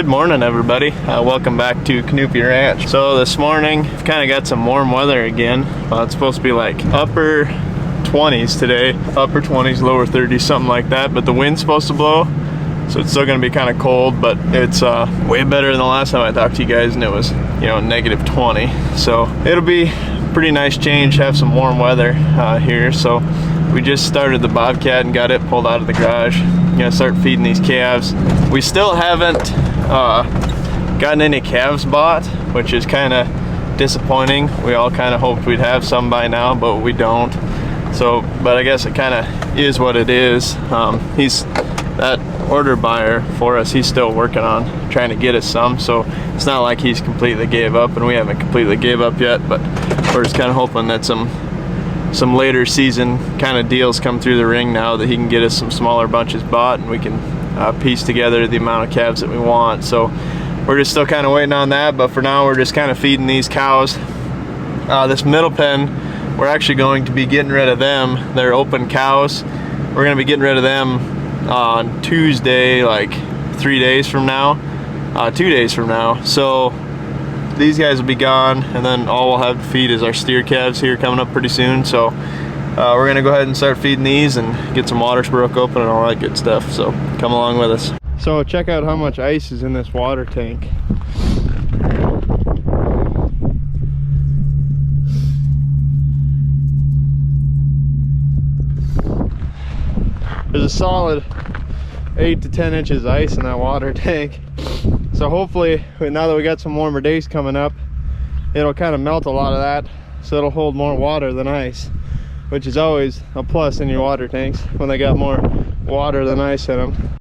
Good morning, everybody. Welcome back to Knuppe Ranch. So this morning, we've kind of got some warm weather again. It's supposed to be like upper 20s today, upper 20s, lower 30s, something like that. But the wind's supposed to blow, so it's still going to be kind of cold. But it's way better than the last time I talked to you guys, and it was, you know, negative 20. So it'll be a pretty nice change, have some warm weather here. So we just started the Bobcat and got it pulled out of the garage. Gonna start feeding these calves. We still haven't gotten any calves bought, which is kind of disappointing. We all kind of hoped we'd have some by now, but we don't. So, but I guess it kind of is what it is. He's that order buyer for us. He's still working on trying to get us some. So it's not like he's completely gave up, and we haven't completely gave up yet. But we're just kind of hoping that some later season kind of deals come through the ring now, that he can get us some smaller bunches bought, and we can piece together the amount of calves that we want. So we're just still kind of waiting on that, but for now we're just kind of feeding these cows. This middle pen, we're actually going to be getting rid of them. They're open cows. We're going to be getting rid of them on Tuesday, like 3 days from now, 2 days from now. So these guys will be gone, and then all we'll have to feed is our steer calves here coming up pretty soon. So we're gonna go ahead and start feeding these and get some waters broke open and all that good stuff. So come along with us. So check out how much ice is in this water tank. There's a solid 8 to 10 inches of ice in that water tank. So hopefully, now that we got some warmer days coming up, it'll kind of melt a lot of that, so it'll hold more water than ice, which is always a plus in your water tanks when they got more water than ice in them.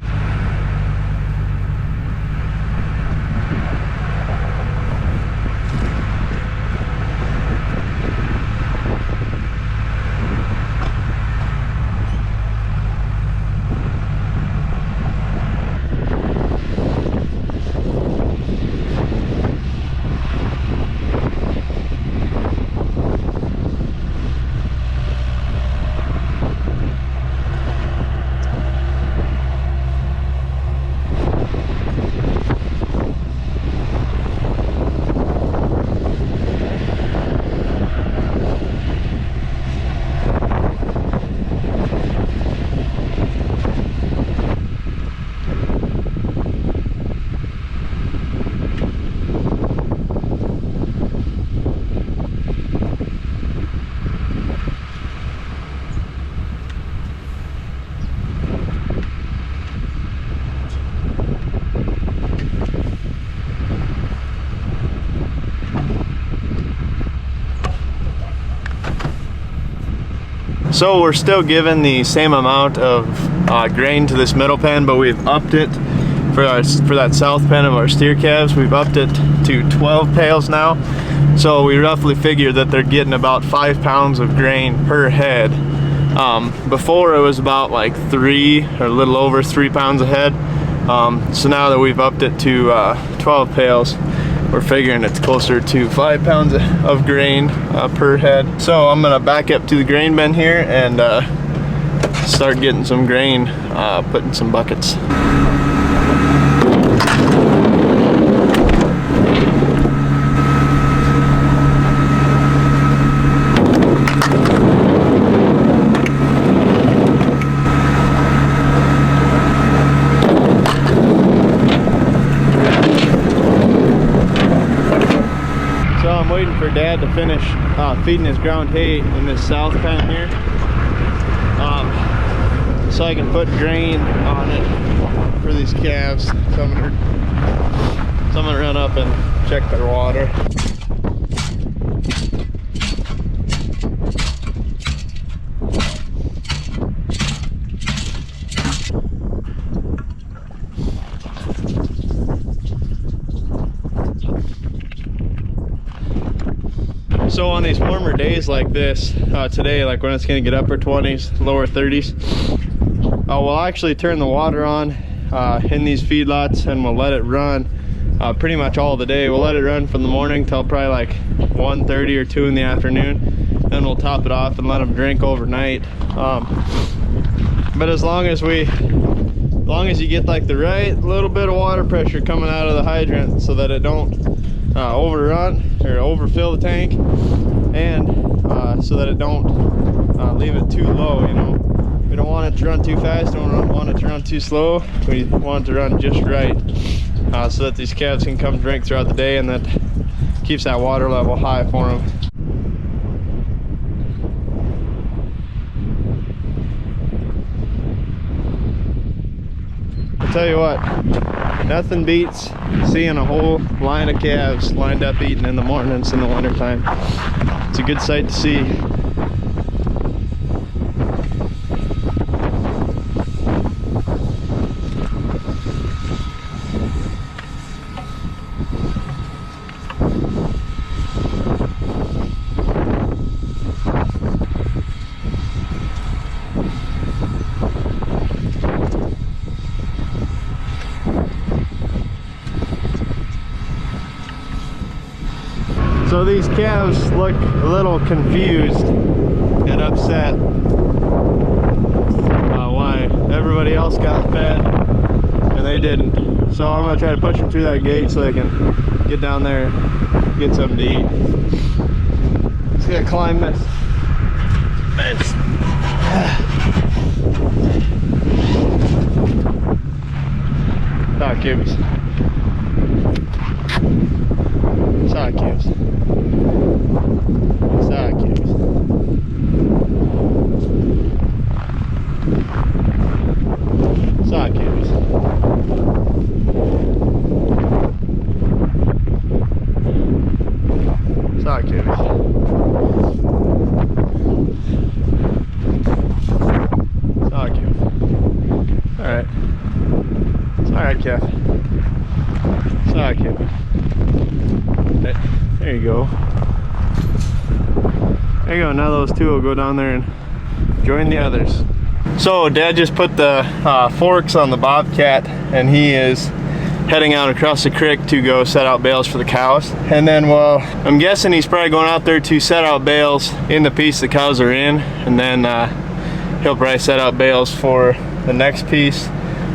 So we're still giving the same amount of grain to this middle pen, but we've upped it for that south pen of our steer calves. We've upped it to 12 pails now. So we roughly figure that they're getting about 5 pounds of grain per head. Before it was about like 3 or a little over 3 pounds a head. So now that we've upped it to 12 pails, we're figuring it's closer to 5 pounds of grain per head. So I'm gonna back up to the grain bin here and start getting some grain put in some buckets. Waiting for Dad to finish feeding his ground hay in this south pen here, so I can put grain on it for these calves. So I'm gonna run up and check their water. So on these warmer days like this, today, like when it's gonna get upper 20s, lower 30s, we'll actually turn the water on in these feedlots, and we'll let it run pretty much all the day. We'll let it run from the morning till probably like 1:30 or 2 in the afternoon. Then we'll top it off and let them drink overnight. But as long as we long as you get like the right little bit of water pressure coming out of the hydrant so that it don't overrun or overfill the tank, and so that it don't leave it too low, you know. We don't want it to run too fast, don't want it to run too slow. We want it to run just right, so that these calves can come drink throughout the day, and that keeps that water level high for them. I'll tell you what, nothing beats seeing a whole line of calves lined up eating in the mornings in the wintertime. It's a good sight to see. So these calves look a little confused and upset why everybody else got fed and they didn't. So I'm gonna try to push them through that gate so they can get down there and get something to eat. Just gotta climb this fence. Ah, cubes. Side cubes. Side cubes. Side cubes. Side cubes. Side cube. Alright. Alright, Kev. Side cube. There you go. There you go. Now those two will go down there and join the others. So Dad just put the forks on the Bobcat, and he is heading out across the creek to go set out bales for the cows. And then, well, I'm guessing he's probably going out there to set out bales in the piece the cows are in, and then he'll probably set out bales for the next piece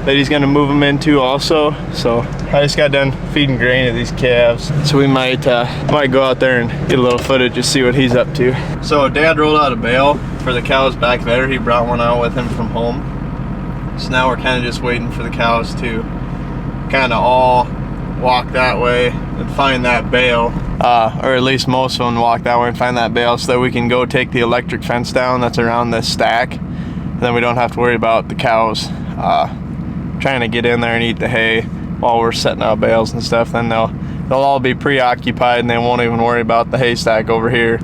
that he's gonna move them into also. So I just got done feeding grain to these calves, so we might go out there and get a little footage to see what he's up to. So Dad rolled out a bale for the cows back there. He brought one out with him from home. So now we're kind of just waiting for the cows to kind of all walk that way and find that bale, or at least most of them walk that way and find that bale, so that we can go take the electric fence down that's around this stack, and then we don't have to worry about the cows trying to get in there and eat the hay while we're setting out bales and stuff. Then they'll all be preoccupied and they won't even worry about the haystack over here.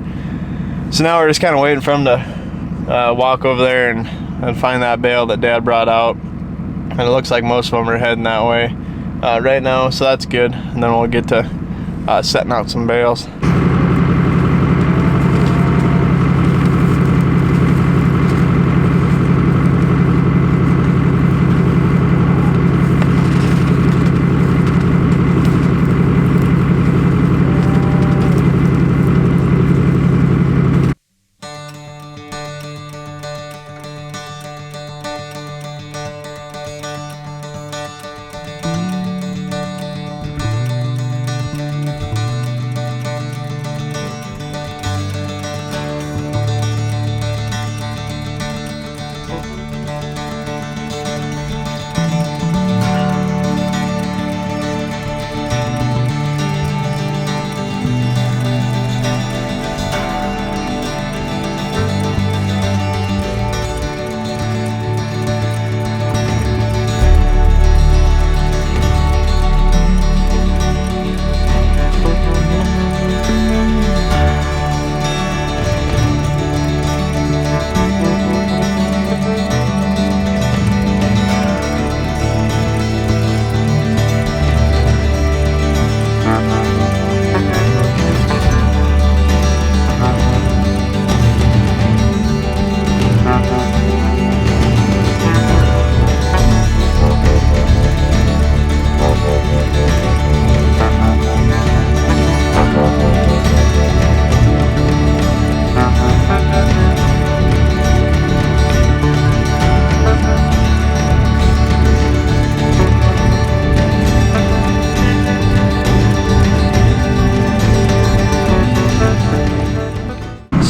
So now we're just kind of waiting for them to walk over there and find that bale that Dad brought out, and it looks like most of them are heading that way right now, so that's good. And then we'll get to setting out some bales.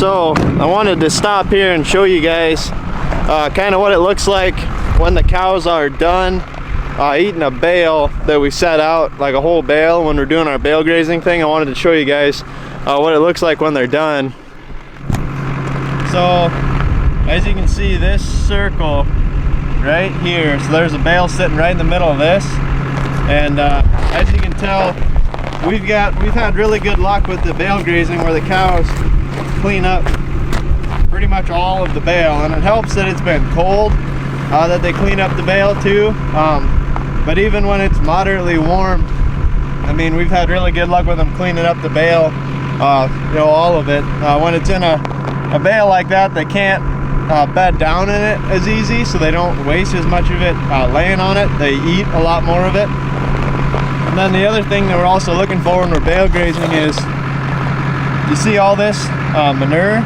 So I wanted to stop here and show you guys kind of what it looks like when the cows are done eating a bale that we set out, like a whole bale when we're doing our bale grazing thing. I wanted to show you guys what it looks like when they're done. So as you can see, this circle right here, so there's a bale sitting right in the middle of this, and as you can tell, we've had really good luck with the bale grazing where the cows clean up pretty much all of the bale, and it helps that it's been cold, that they clean up the bale too. But even when it's moderately warm, I mean, we've had really good luck with them cleaning up the bale, you know, all of it. When it's in a bale like that, they can't bed down in it as easy, so they don't waste as much of it laying on it. They eat a lot more of it. And then the other thing that we're also looking for when we're bale grazing is, you see all this manure?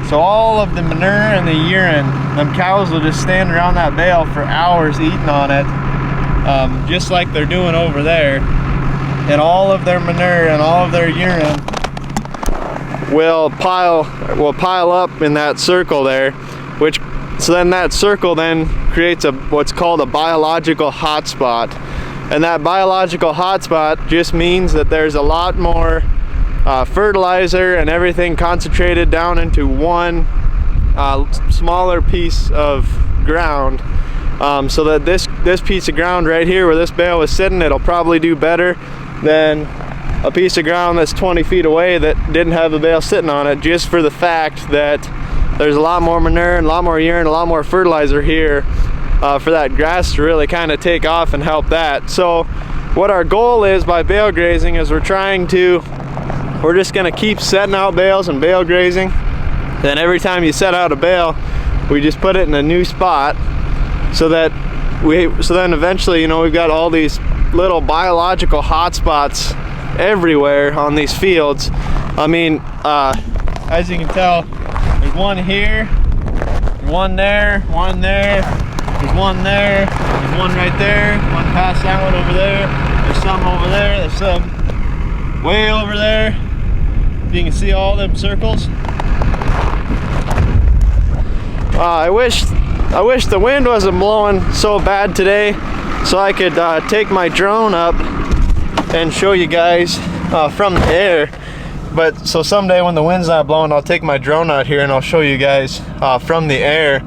So all of the manure and the urine, them cows will just stand around that bale for hours eating on it, just like they're doing over there. And all of their manure and all of their urine will pile up in that circle there, so then that circle then creates what's called a biological hotspot. And that biological hotspot just means that there's a lot more fertilizer and everything concentrated down into one smaller piece of ground, so that this piece of ground right here where this bale was sitting, it'll probably do better than a piece of ground that's 20 feet away that didn't have the bale sitting on it, just for the fact that there's a lot more manure and a lot more urine, a lot more fertilizer here for that grass to really kind of take off and help that. So what our goal is by bale grazing is we're just going to keep setting out bales and bale grazing. Then every time you set out a bale, we just put it in a new spot, so then eventually, you know, we've got all these little biological hotspots everywhere on these fields. I mean, as you can tell, there's one here, one there, one there, there's one there, there's one right there, one past that one over there, there's some over there, there's some way over there. You can see all them circles. I wish the wind wasn't blowing so bad today, so I could take my drone up and show you guys from the air. But so someday when the wind's not blowing, I'll take my drone out here and I'll show you guys from the air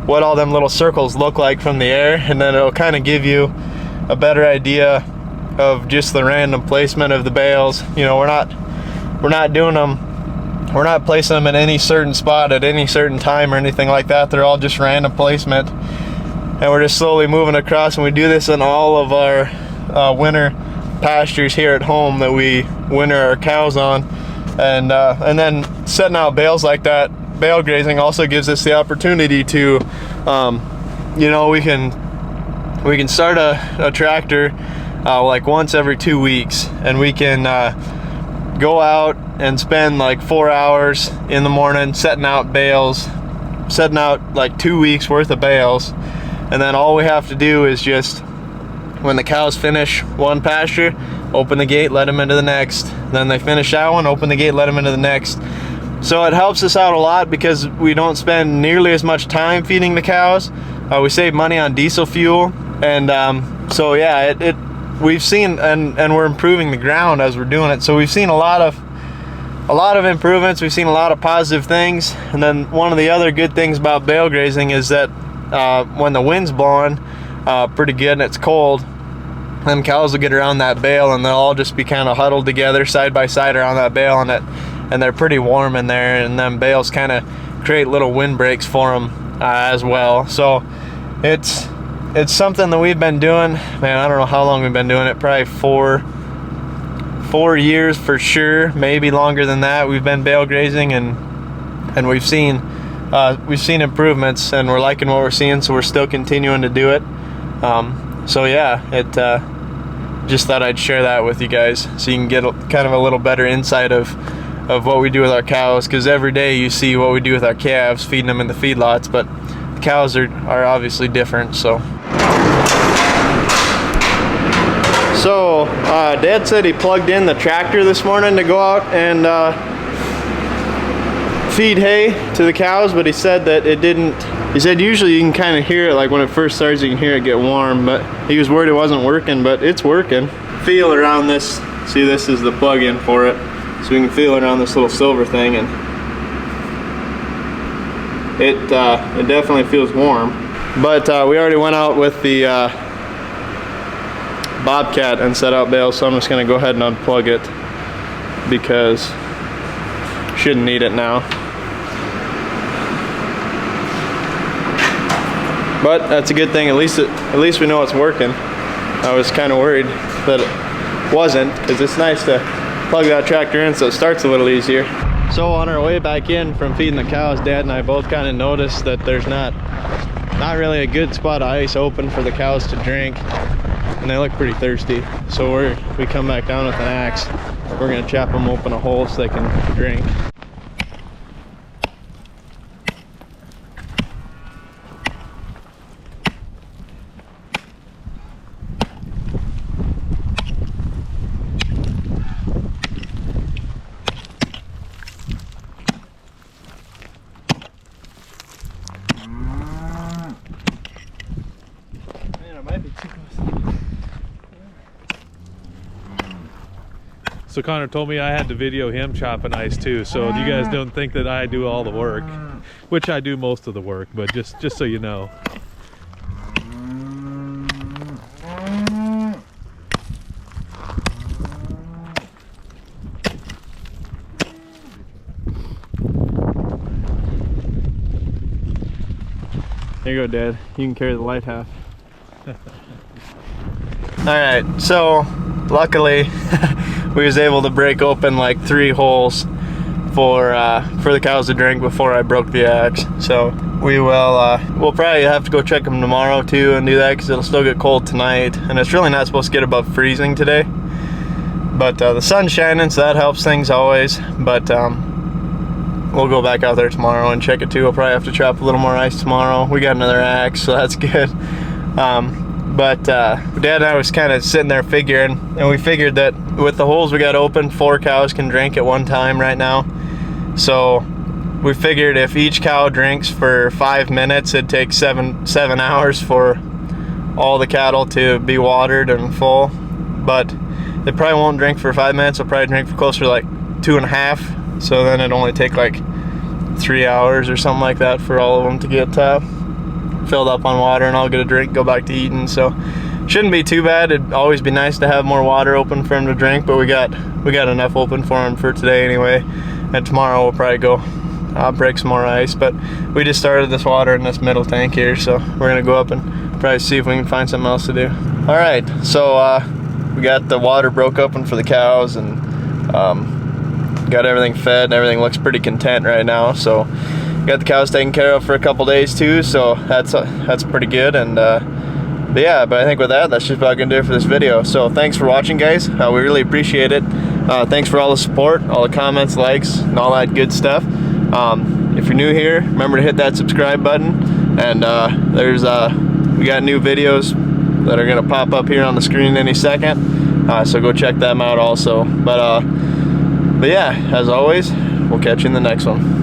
what all them little circles look like from the air, and then it'll kind of give you a better idea of just the random placement of the bales. You know, we're not placing them in any certain spot at any certain time or anything like that. They're all just random placement, and we're just slowly moving across. And we do this in all of our winter pastures here at home that we winter our cows on. And then setting out bales like that, bale grazing, also gives us the opportunity to, you know, we can start a tractor like once every 2 weeks, and we can go out and spend like 4 hours in the morning setting out bales, setting out like 2 weeks worth of bales. And then all we have to do is just, when the cows finish one pasture, open the gate, let them into the next. Then they finish that one, open the gate, let them into the next. So it helps us out a lot because we don't spend nearly as much time feeding the cows. We save money on diesel fuel, and so yeah, we've seen, and we're improving the ground as we're doing it. So we've seen a lot of improvements. We've seen a lot of positive things. And then one of the other good things about bale grazing is that when the wind's blowing pretty good and it's cold, them cows will get around that bale and they'll all just be kind of huddled together side by side around that bale, and they're pretty warm in there, and them bales kind of create little wind breaks for them as well. So it's something that we've been doing, man, I don't know how long we've been doing it, probably four years for sure, maybe longer than that. We've been bale grazing, and we've seen improvements, and we're liking what we're seeing, so we're still continuing to do it. So yeah, just thought I'd share that with you guys so you can get kind of a little better insight of what we do with our cows, because every day you see what we do with our calves, feeding them in the feedlots, but the cows are obviously different. So Dad said he plugged in the tractor this morning to go out and feed hay to the cows, but he said that it didn't. He said usually you can kind of hear it, like when it first starts you can hear it get warm, but he was worried it wasn't working, but it's working. Feel around this, see this is the plug-in for it, so we can feel around this little silver thing, and it definitely feels warm. But we already went out with the Bobcat and set out bales, so I'm just going to go ahead and unplug it because shouldn't need it now. But that's a good thing. At least we know it's working. I was kind of worried that it wasn't, because it's nice to plug that tractor in so it starts a little easier. So on our way back in from feeding the cows, Dad and I both kind of noticed that there's not really a good spot of ice open for the cows to drink, and they look pretty thirsty. So we come back down with an axe. We're gonna chop them open a hole so they can drink. So Connor told me I had to video him chopping ice too, so you guys don't think that I do all the work, which I do most of the work, but just so you know. There you go, Dad. You can carry the light half. Alright, so luckily we was able to break open like 3 holes for the cows to drink before I broke the axe. So we'll probably have to go check them tomorrow too and do that, because it'll still get cold tonight, and it's really not supposed to get above freezing today. But the sun's shining, so that helps things always. But we'll go back out there tomorrow and check it too. We'll probably have to chop a little more ice tomorrow. We got another axe, so that's good. But Dad and I was kind of sitting there figuring, and we figured that with the holes we got open, 4 cows can drink at one time right now. So we figured if each cow drinks for 5 minutes, it'd take seven hours for all the cattle to be watered and full. But they probably won't drink for 5 minutes. They'll probably drink for closer to like 2.5. So then it'd only take like 3 hours or something like that for all of them to get filled up on water and I'll get a drink, go back to eating. So shouldn't be too bad. It'd always be nice to have more water open for him to drink, but we got enough open for him for today anyway. And tomorrow we'll probably go break some more ice. But we just started this water in this middle tank here, so we're gonna go up and probably see if we can find something else to do. All right, so we got the water broke open for the cows, and got everything fed, and everything looks pretty content right now. So got the cows taken care of for a couple days too, so that's pretty good. And but yeah, but I think with that, that's just about gonna do it for this video. So thanks for watching, guys. We really appreciate it. Thanks for all the support, all the comments, likes, and all that good stuff. If you're new here, remember to hit that subscribe button, and we got new videos that are gonna pop up here on the screen any second, so go check them out also. But yeah, as always, we'll catch you in the next one.